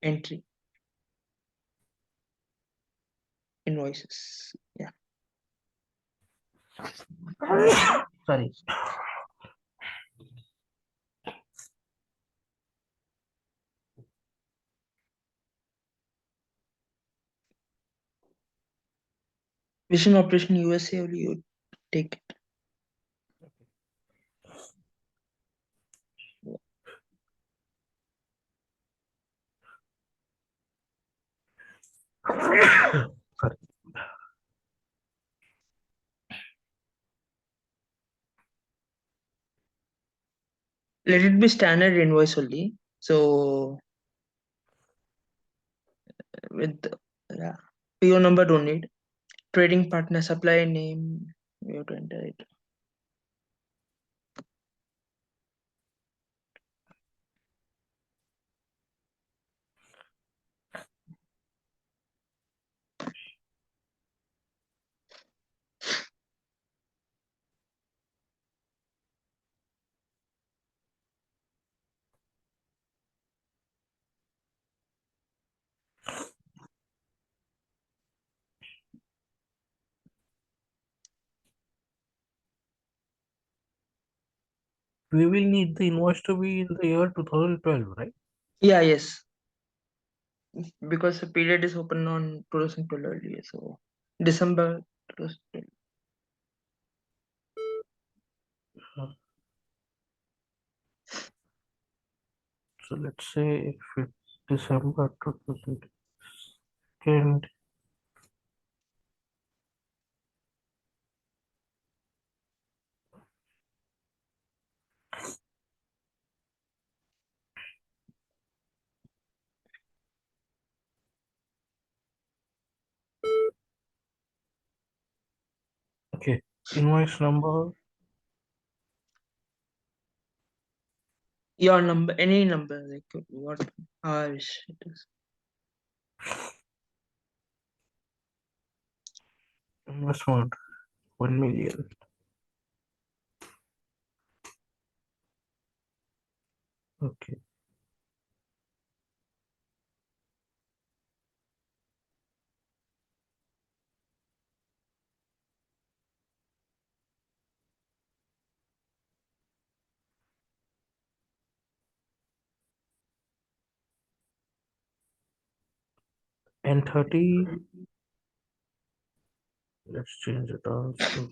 entry. Invoices. Yeah. Sorry. Vision operation USA only you take it. Sorry. Let it be standard invoice only. So with yeah, PO number don't need. Trading partner supplier name. You have to enter it. We will need the invoice to be in the year 2012, right? Yeah, yes. Because the period is open on 2012 earlier. So December 2012. So let's say if it December 2022. Okay, invoice number. Your number, any number, like what I wish it is. Investment 1 million. Okay. And 30. Let's change it also.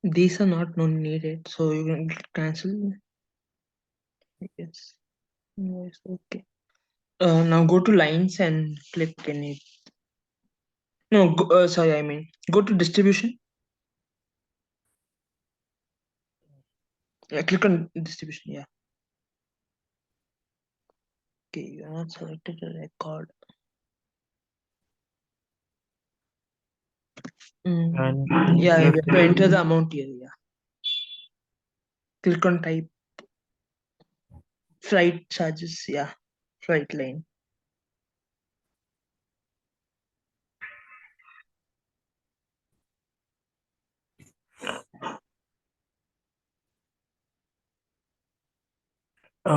These are not needed, so you can cancel. Yes. Yes. Okay. Now go to lines and click any. No, sorry. I mean, go to distribution. Click on distribution. Yeah. Okay, you are not selected a record. And Yeah, you let's have to enter the amount here. Yeah. Click on type flight charges. Yeah, flight line.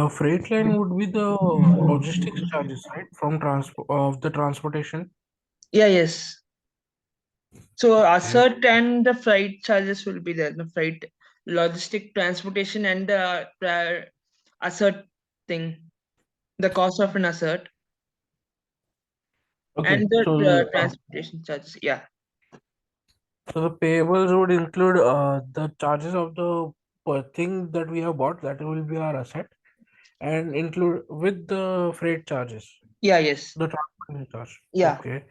freight line would be the logistics charges, right? From transport of the transportation. Yeah. Yes. So Okay. assert and the freight charges will be there. The freight, logistic, transportation, and the assert thing. The cost of an assert. Okay, and the so transportation charges. Yeah. so the payables would include the charges of the thing that we have bought, that will be our asset, and include with the freight charges, Yeah. Yes. the transportation charge. Yeah. Okay,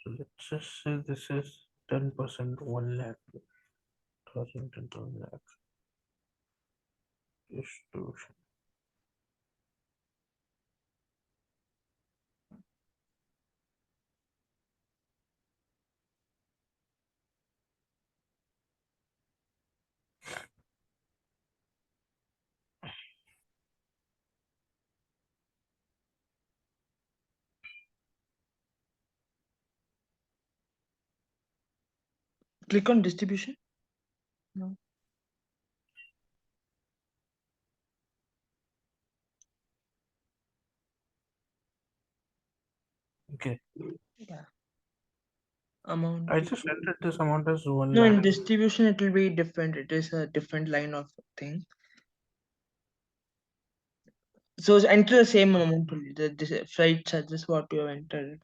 so let's just say this is 10%, 1 lakh, 10,000 lakh distribution. Click on distribution. No. Okay, Yeah. Amount. I just entered this amount as 1 No, in lakh. distribution it will be different. It is a different line of thing. So enter the same amount only. The freight charges what you have entered.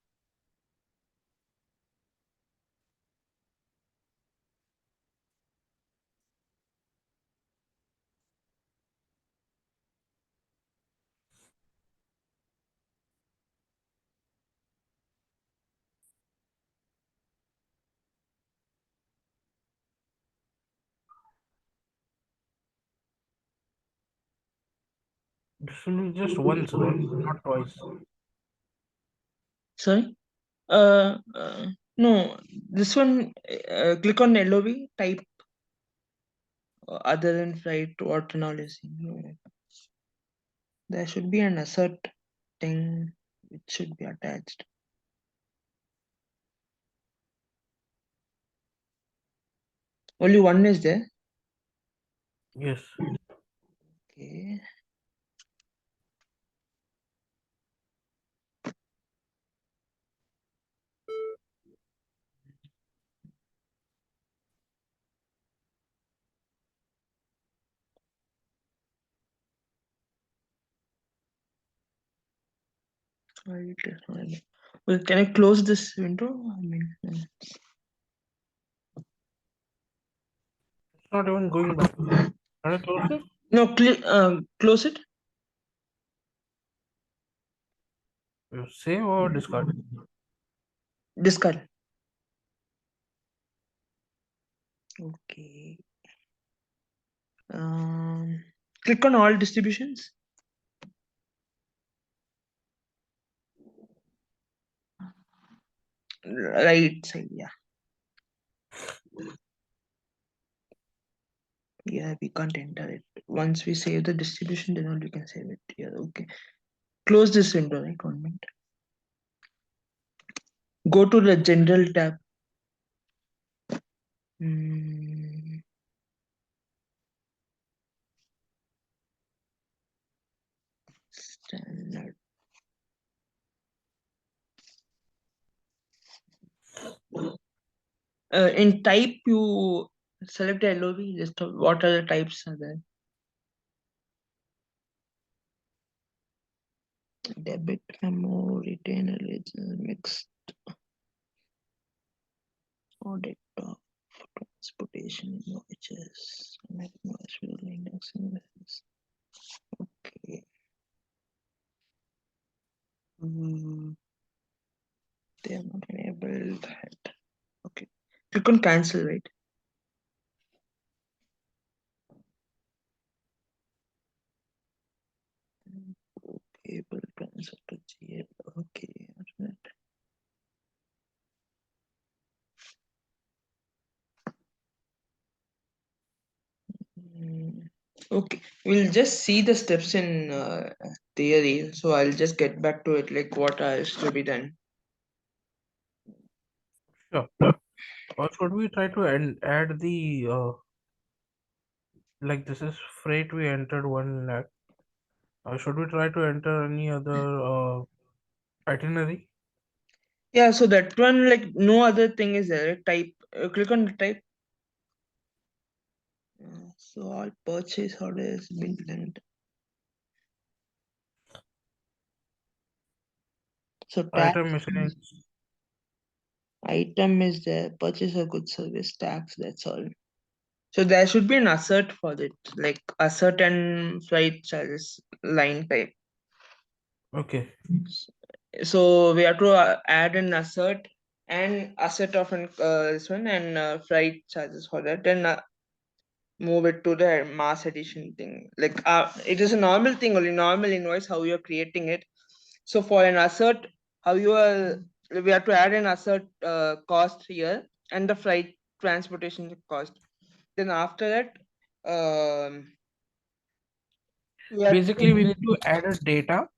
This will be just once, right? Not twice. Sorry. No. This one. Click on LOB. Type other than freight. What and all is. No. There should be an assert thing which should be attached. Only one is there. Yes. Okay. Right. Well, can I close this window? I mean, It's not even going back. Can I close it? no. Close it. You save or discard? Discard. Okay. Um, Click on all distributions. Right side. Yeah. Yeah. We can't enter it. Once we save the distribution, then only we can save it. Yeah. Okay. Close this window. Right. 1 minute. Go to the general tab. Mm, Standard. In type, you select the LOV. Just what are the types are there? Debit, memo, retainer, ledger, mixed, audit, transportation, invoices, invoice, index, invoices. Okay. Mm, they are not enabled. Okay. Click on cancel, right? Able cancel to GL. Okay. Mm, Okay, we'll just see the steps in theory. So I'll just get back to it, like what has to be done. Sure. Or should we try to add the like this is freight we entered 1 lakh. Should we try to enter any other itinerary? Yeah, so that one, like no other thing is there. Type, click on the type. So all purchase orders been done. So tax. Item miscellaneous. Item is the purchase of goods, service, tax. That's all. So there should be an assert for it, like assert and freight charges line type. Okay. So we have to add an assert and asset of an this one and freight charges for that, and move it to the mass edition thing. Like it is a normal thing, only normal invoice how you are creating it. So for an assert, how you are, we have to add an assert cost here and the freight transportation cost. Then after that, we have Basically, we to, need to add a data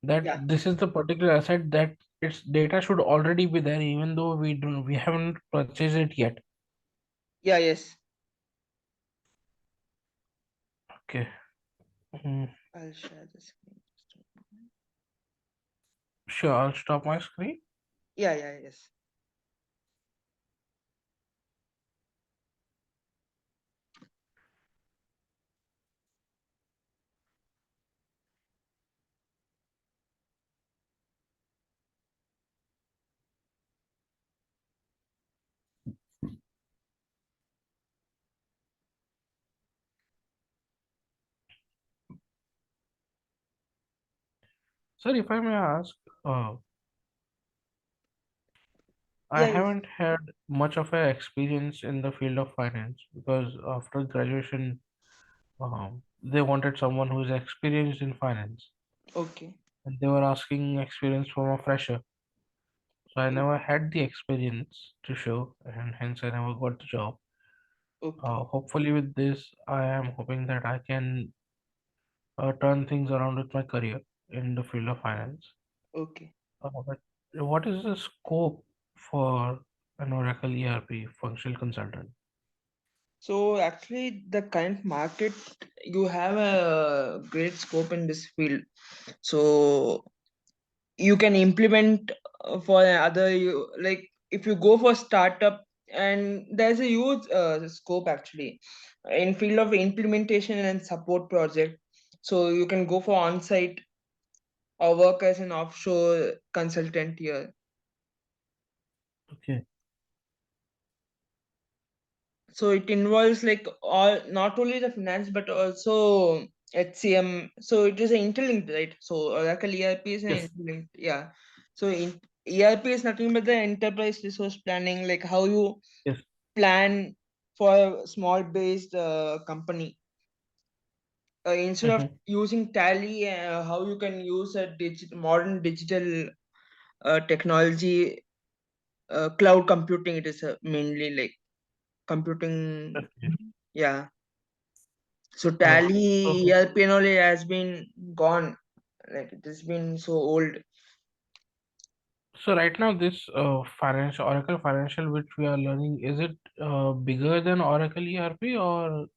that yeah, this is the particular asset that its data should already be there, even though we haven't purchased it yet. yeah, yes. Okay. Mm, I'll share the screen. sure, I'll stop my screen. Yeah, yeah, yes. Sir, if I may ask, uh, I Yeah, yes. haven't had much of an experience in the field of finance because after graduation, they wanted someone who is experienced in finance, Okay. and they were asking experience from a fresher. So I never had the experience to show, and hence I never got the job. Okay. Hopefully, with this, I am hoping that I can turn things around with my career in the field of finance. Okay. But what is the scope for an Oracle ERP functional consultant? So actually, the current market, you have a great scope in this field. So you can implement for other, you like if you go for startup, and there's a huge scope actually in field of implementation and support project. So you can go for on-site or work as an offshore consultant here. Okay. So it involves like all, not only the finance but also HCM. So it is an interlinked, right? So Oracle ERP is an Yes. interlinked, yeah. So ERP is nothing but the enterprise resource planning, like how you Yes. plan for a small based company. Instead of Hmm. using Tally, how you can use a modern digital technology, cloud computing. It is mainly like computing, Okay. yeah. So Uh, Tally so, ERP and all, it has been gone. Like it has been so old. so right now, this financial Oracle Financial which we are learning, is it bigger than Oracle ERP or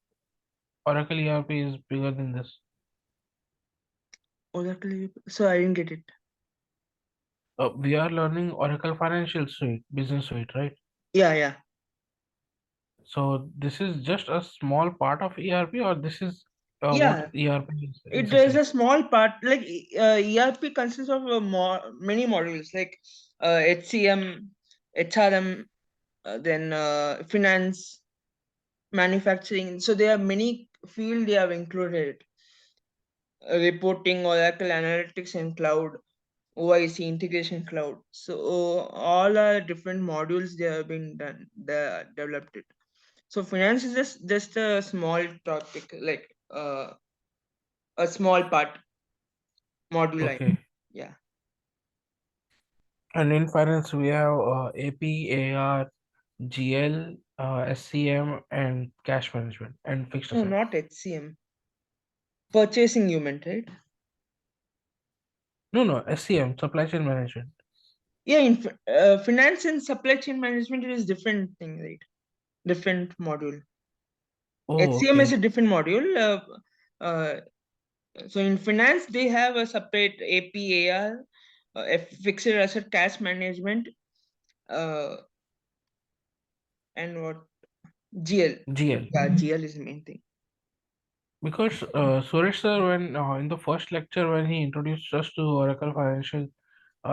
Oracle ERP is bigger than this? Oracle. So I didn't get it. We are learning Oracle Financial Suite, Business Suite, right? Yeah, yeah, So this is just a small part of ERP, or this is what yeah. ERP is It is exactly? a small part. Like ERP consists of many modules like HCM, HRM, then finance, manufacturing. So there are many field they have included. Reporting, Oracle Analytics, and cloud. OIC integration cloud. So all are different modules they have been done. They developed it. So finance is just a small topic, like a small part module line. Okay. Yeah. And in finance, we have AP, AR, GL, SCM, and cash management and fixed No, assets. not HCM. Purchasing you meant, right? No, no, SCM, supply chain management. Yeah, in finance and supply chain management, it is different thing, right? Different module. Oh, HCM is okay. a different module. So in finance, they have a separate APAR, fixed asset cash management, uh, and what GL. GL. Yeah, GL is the main thing. Because Suresh sir, when in the first lecture when he introduced us to Oracle Financial,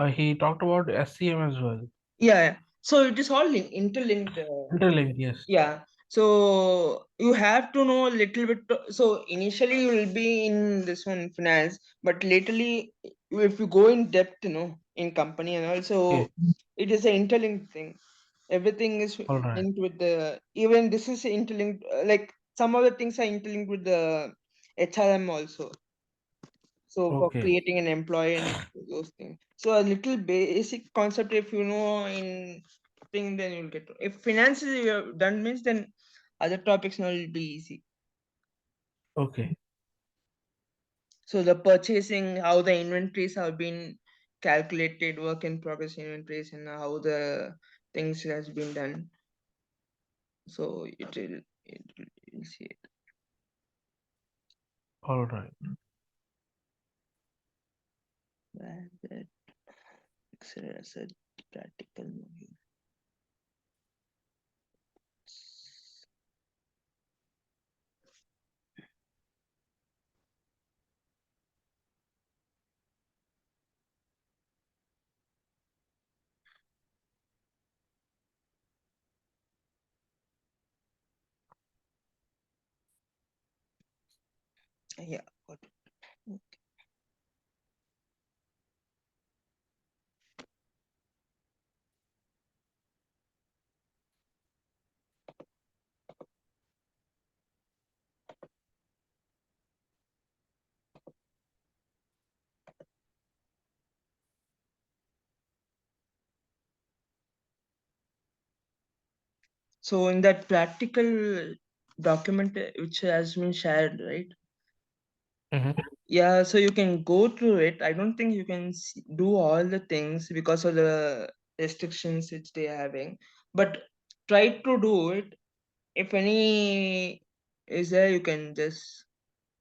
he talked about SCM as well. Yeah, yeah. So it is all interlinked. Interlinked, yes. Yeah. So you have to know a little bit. So initially you will be in this one finance, but lately if you go in depth, in company and also Okay, it is an interlinked thing. Everything is all right. linked with the, even this is interlinked, like some other things are interlinked with the HRM also. So for Okay, creating an employee and those things. So a little basic concept, if you know in thing, then you'll get. If finances you have done means, then other topics now will be easy. okay, So the purchasing, how the inventories have been calculated, work in progress inventories, and how the things has been done. So you'll see it. all right. Where that as a practical module. Yeah, got it. So in that practical document which has been shared, right? Mm-hmm. Yeah, so you can go through it. I don't think you can do all the things because of the restrictions which they are having. But try to do it. If any is there, you can just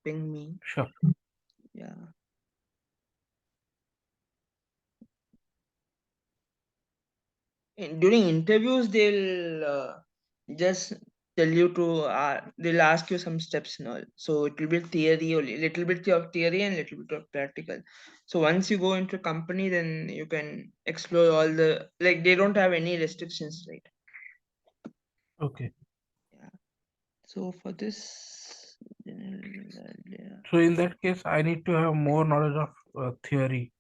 ping me. Sure. Yeah. During interviews, they'll just tell you to, they'll ask you some steps and all. So it will be theory only, little bit of theory and little bit of practical. So once you go into company, then you can explore all the, like they don't have any restrictions, right? Okay. Yeah. So for this, yeah, So in that case, I need to have more knowledge of theory.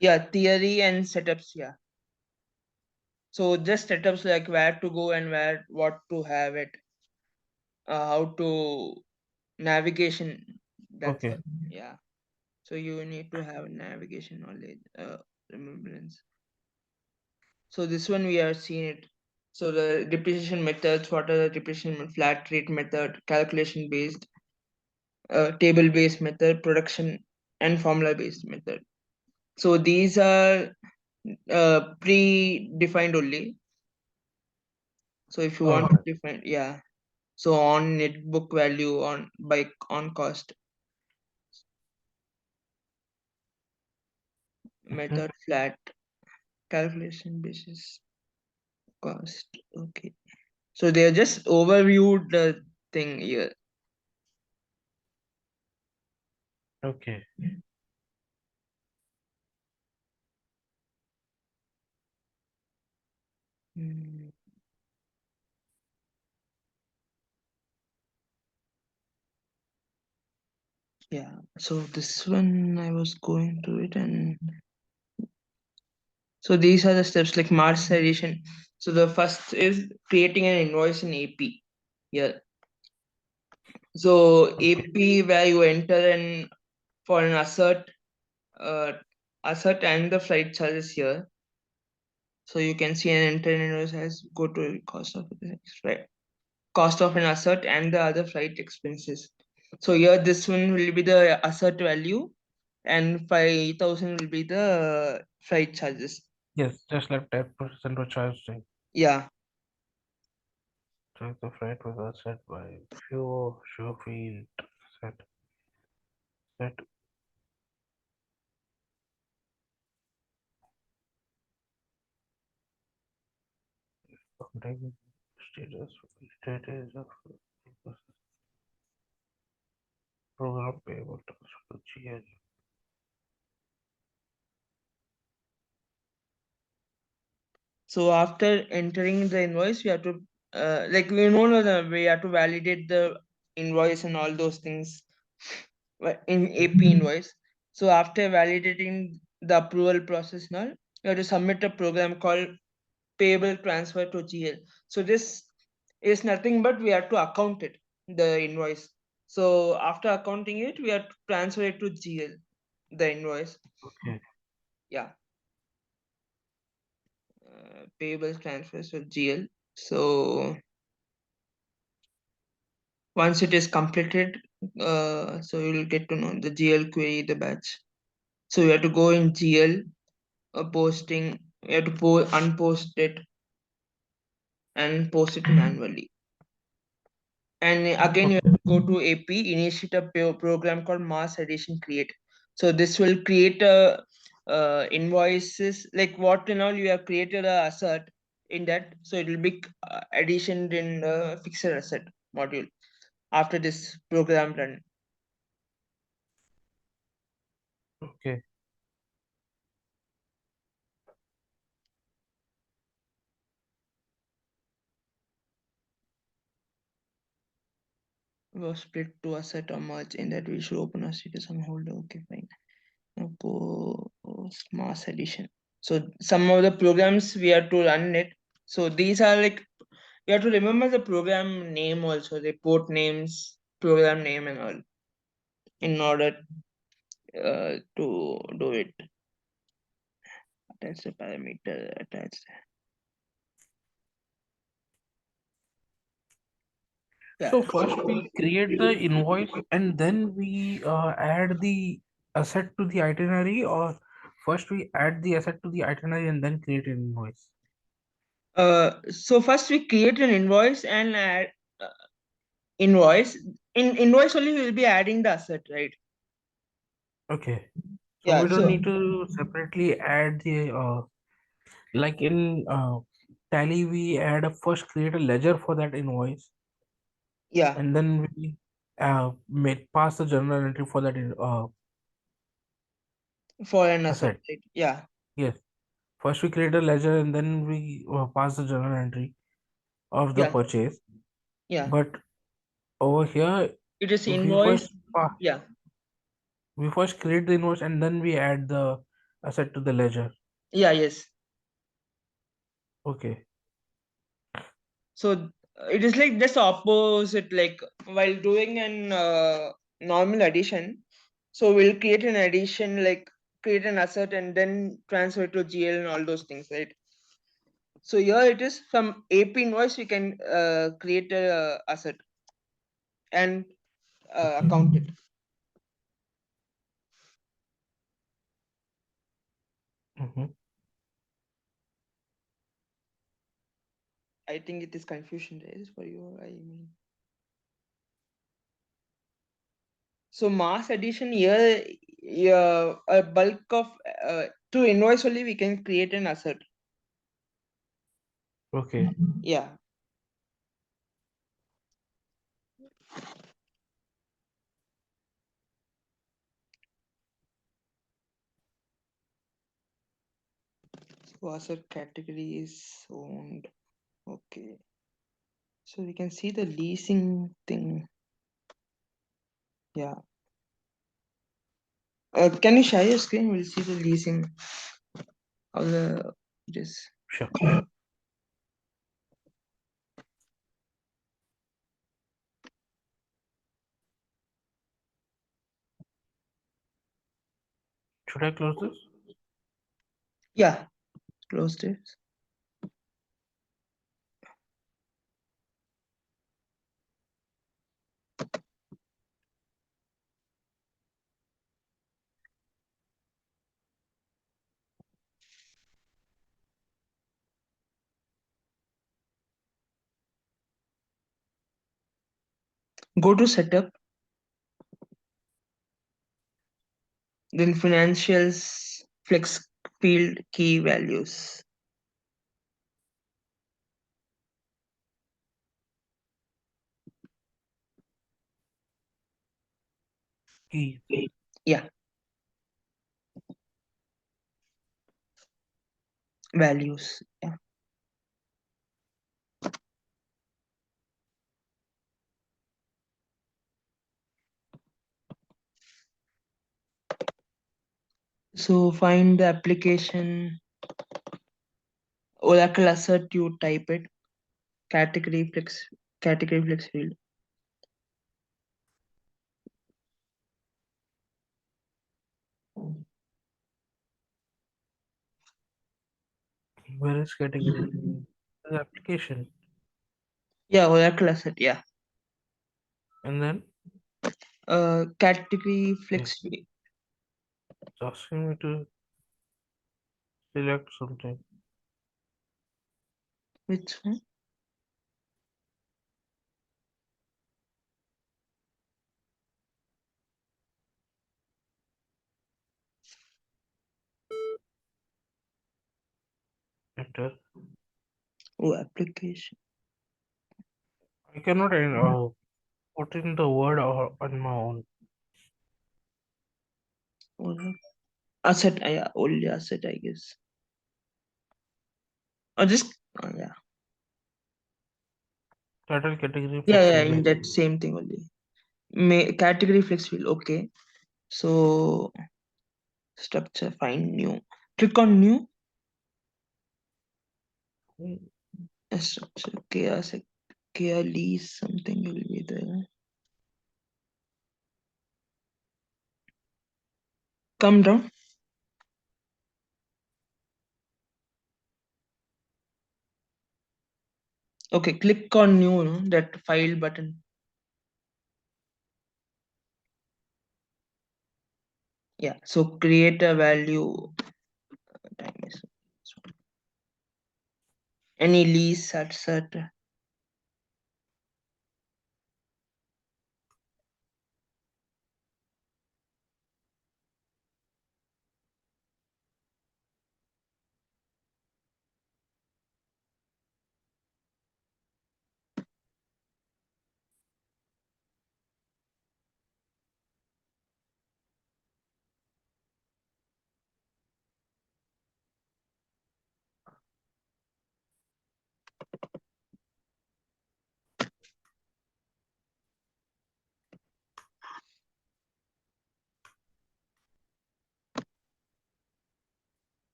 yeah, theory and setups. Yeah. So just setups like where to go and where what to have it, how to navigation. That's Okay. all. Yeah. So you need to have navigation knowledge, remembrance. So this one we are seeing it. So the depreciation methods, what are the depreciation flat rate method, calculation based, table based method, production and formula based method. So these are pre-defined only. So if you All want right. to define, yeah. So on net book value, on cost, Mhm. method flat, calculation basis, cost. Okay. So they just overviewed the thing here. Okay. Mm, yeah. So this one I was going to it, and so these are the steps like Mars edition. So the first is creating an invoice in AP. Yeah. So Okay. AP where you enter in for an uh, assert and the flight charges here. So you can see an enter invoice has go to cost of the right, cost of an assert and the other flight expenses. So here this one will be the assert value and 5,000 will be the flight charges. Yes, just like 10% of charge thing. Yeah. So the freight was set by few show field set set containing status of program payable to GL. So after entering the invoice, we have to like we have to validate the invoice and all those things in AP invoice. So after validating the approval process now, you have to submit a program called payable transfer to GL. So this is nothing but we have to account it, the invoice. So after accounting it, we have to transfer it to GL, the invoice. Okay. Yeah, payable transfers to GL. So once it is completed, so you'll get to know the GL query, the batch. So you have to go in GL posting, you have to unpost it and post it manually. And again, you Okay. have to go to AP, initiate a program called mass addition create. So this will create a invoices like what and all you have created a asset in that. So it will be addition in the fixed asset module after this program run. Okay. Was split to asset or merge in that we should open a status on holder. Okay, fine. Now post mass addition. So some of the programs we have to run it. So these are like you have to remember the program name also, the port names, program name and all in order to do it. Attach the parameter, attach. Yeah. So first we create the invoice and then we add the asset to the itinerary, or first we add the asset to the itinerary and then create an invoice. So first we create an invoice and add uh, invoice. In invoice only we will be adding the asset, right? Okay. So Yeah. we don't So need to separately add the like in Tally we add a first create a ledger for that invoice yeah, and then we make pass the journal entry for that for an asset, asset. right? Yeah, Yes. First we create a ledger and then we pass the journal entry of the yeah, purchase. yeah. But over here It is we invoice. Yeah, first create the invoice and then we add the asset to the ledger. yeah, yes. Okay. So it is like just opposite. Like while doing an normal addition, so we'll create an addition, like create an asset and then transfer it to GL and all those things, right? So here it is from AP invoice we can create a asset and Okay. account it. Mm-hmm. I think it is confusion there for you. I mean, so mass addition here, yeah, a bulk of to invoice only we can create an asset. Okay. Yeah. So asset category is owned. Okay. So we can see the leasing thing. Yeah. Can you share your screen? We'll see the leasing. How the it is. Sure. Should I close this? Yeah. Closed it. Go to setup. Then financials. Flex field key values. Key. Yeah. Values. Yeah. So find the application Oracle Asset. You type it category flex field. Where is category? The application. Yeah, Oracle Asset. Yeah. And then Category okay, flex field. it's asking me to select something. Which one? Enter. Oh, application. I cannot put in the word on my own. Oracle Asset. Yeah, only asset, I guess. Or just yeah. Title category Yeah, flex yeah, field. in that same thing only. Category flex field. Okay. So structure, find new. Click on new. Structure. Care lease something will be there. Come down. Okay, click on new, no? That file button. Yeah. So create a value. Time is any lease at set.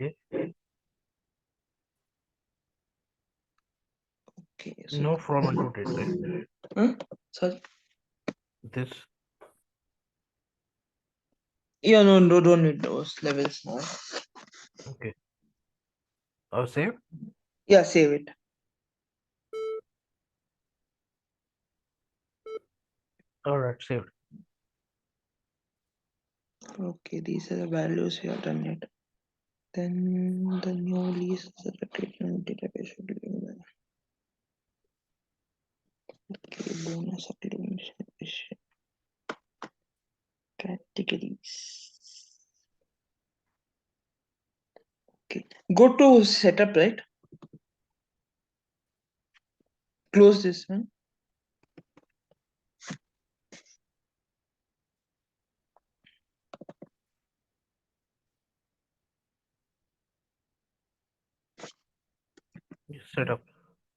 Okay. Okay. So No from InTotech, right? huh? Sorry. This. Yeah, no, no, don't need those levels now. Okay. Save. Yeah, save it. All right, saved. Okay, these are the values we have done it. Then the new lease is a location database should be there. Okay, bonus accumulation categories. Okay, go to setup, right? Close this one. Set up.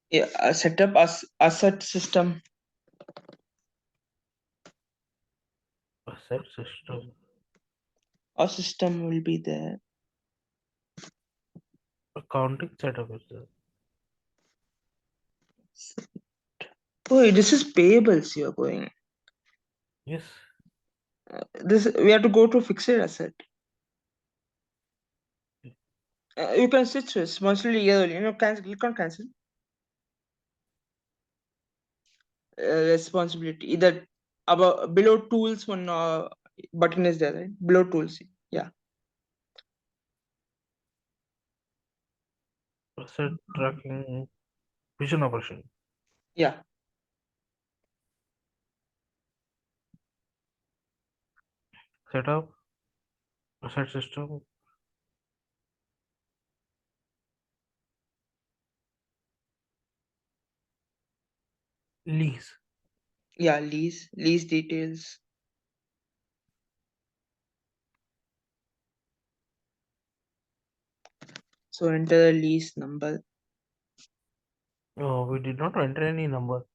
Yeah, setup as asset system. Asset system. Our system will be there. Accounting setup is there. Oh, this is payables you're going. Yes. This we have to go to fixed asset. You can switch this monthly yearly. Cancel. Click on cancel. Responsibility. Either above below tools one button is there, right? Below tools. Yeah. Asset tracking. Vision operation. Yeah. Setup. Asset system. Lease. Yeah. Lease details. So enter the lease number. Oh, we did not enter any number.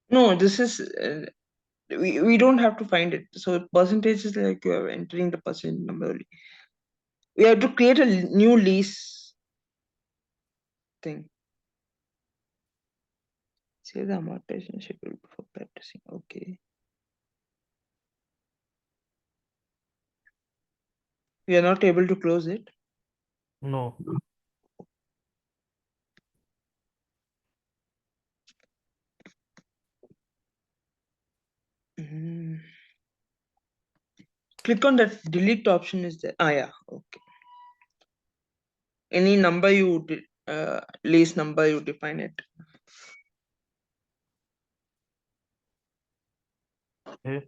No, this is We don't have to find it. So percentage is like you are entering the percent number only. We have to create a new lease thing. Say the amortization schedule for practicing. Okay. We are not able to close it. No. Mm. Click on that delete option is there. Ah, yeah. Okay. Any number lease number you define it. Okay.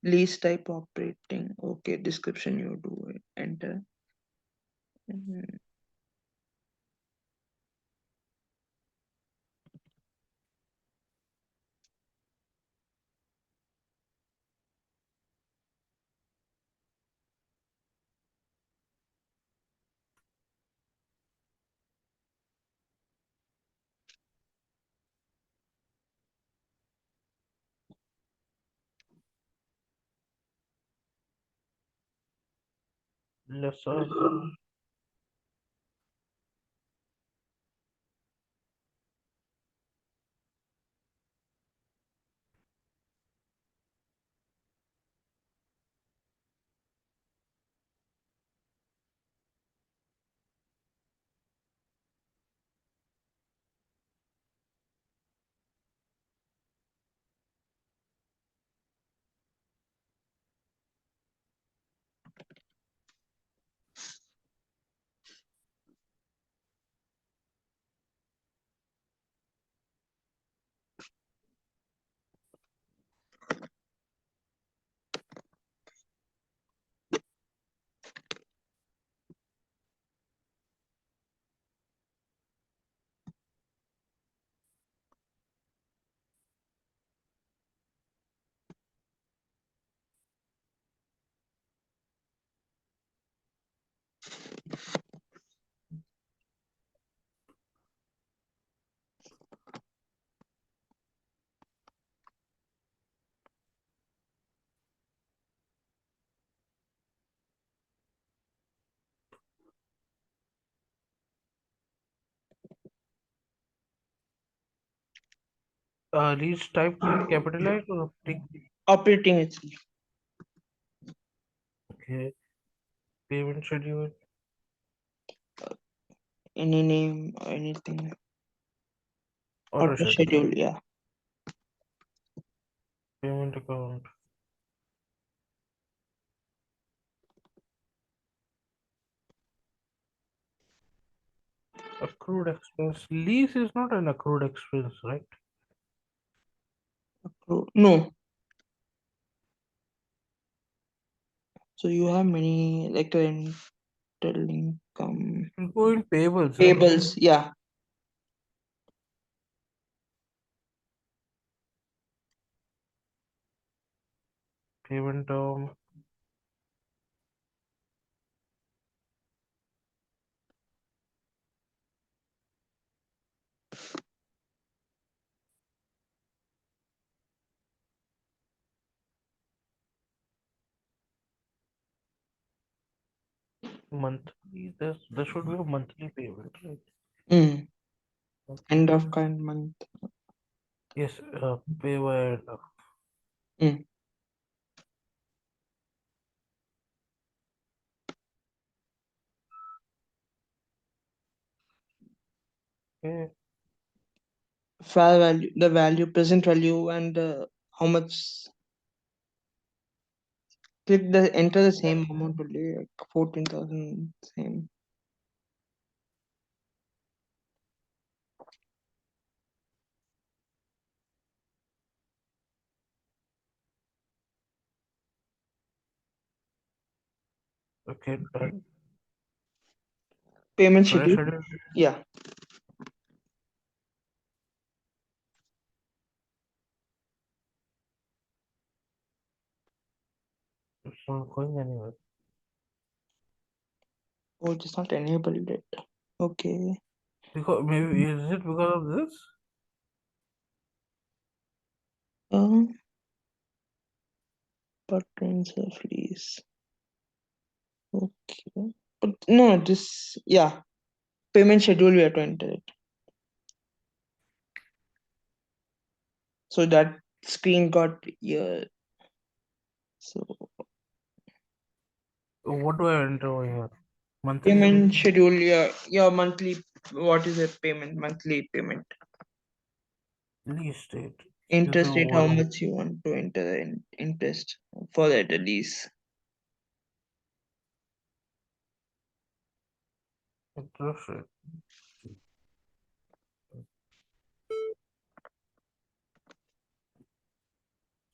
Lease type operating. Okay. Description you do it. Enter. Mhm. Lesser. Lease type will be capitalized or optic? Operating itself. Okay. Payment schedule. Any name or anything. Auto Auto schedule. schedule. Yeah. Payment account. Accrued expense. Lease is not an accrued expense, right? No. So you have many like rental income. It will go in payables, right? Payables. Yeah. Payment term. Monthly. There should be a monthly payment, right? Mm. Monthly End of payment. current month. Yes. Pay by end of. Mm. Okay. Fair value, the value, present value, and how much. Click the enter the same amount only, like 14,000 same. Okay. Done. Payment Should I schedule. schedule? Yeah. It's not going anywhere. Oh, just not enabled it. Okay. Because maybe is it because of this? Uh, but transfer fees. Okay. But no, this, yeah, payment schedule we have to enter it. So that screen got here. So What do I enter over here? Monthly payment schedule, your monthly, what is a payment? Monthly payment. lease date. This is Interest rate, how what much you want to enter in interest for that lease. interest rate.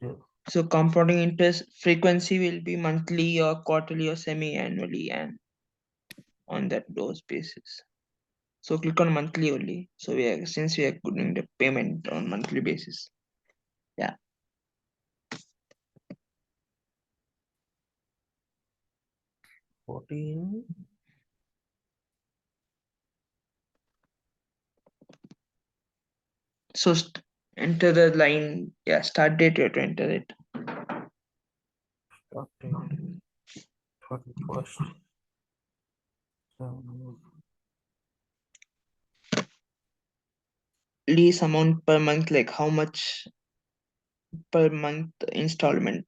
Yeah. So compounding interest frequency will be monthly or quarterly or semi-annually and on that those basis. So click on monthly only. So we are since we are doing the payment on monthly basis. Yeah. 14. So enter the line. Yeah, start date you have to enter it. Start date 21st. So, Lease amount per month, like how much per month installment.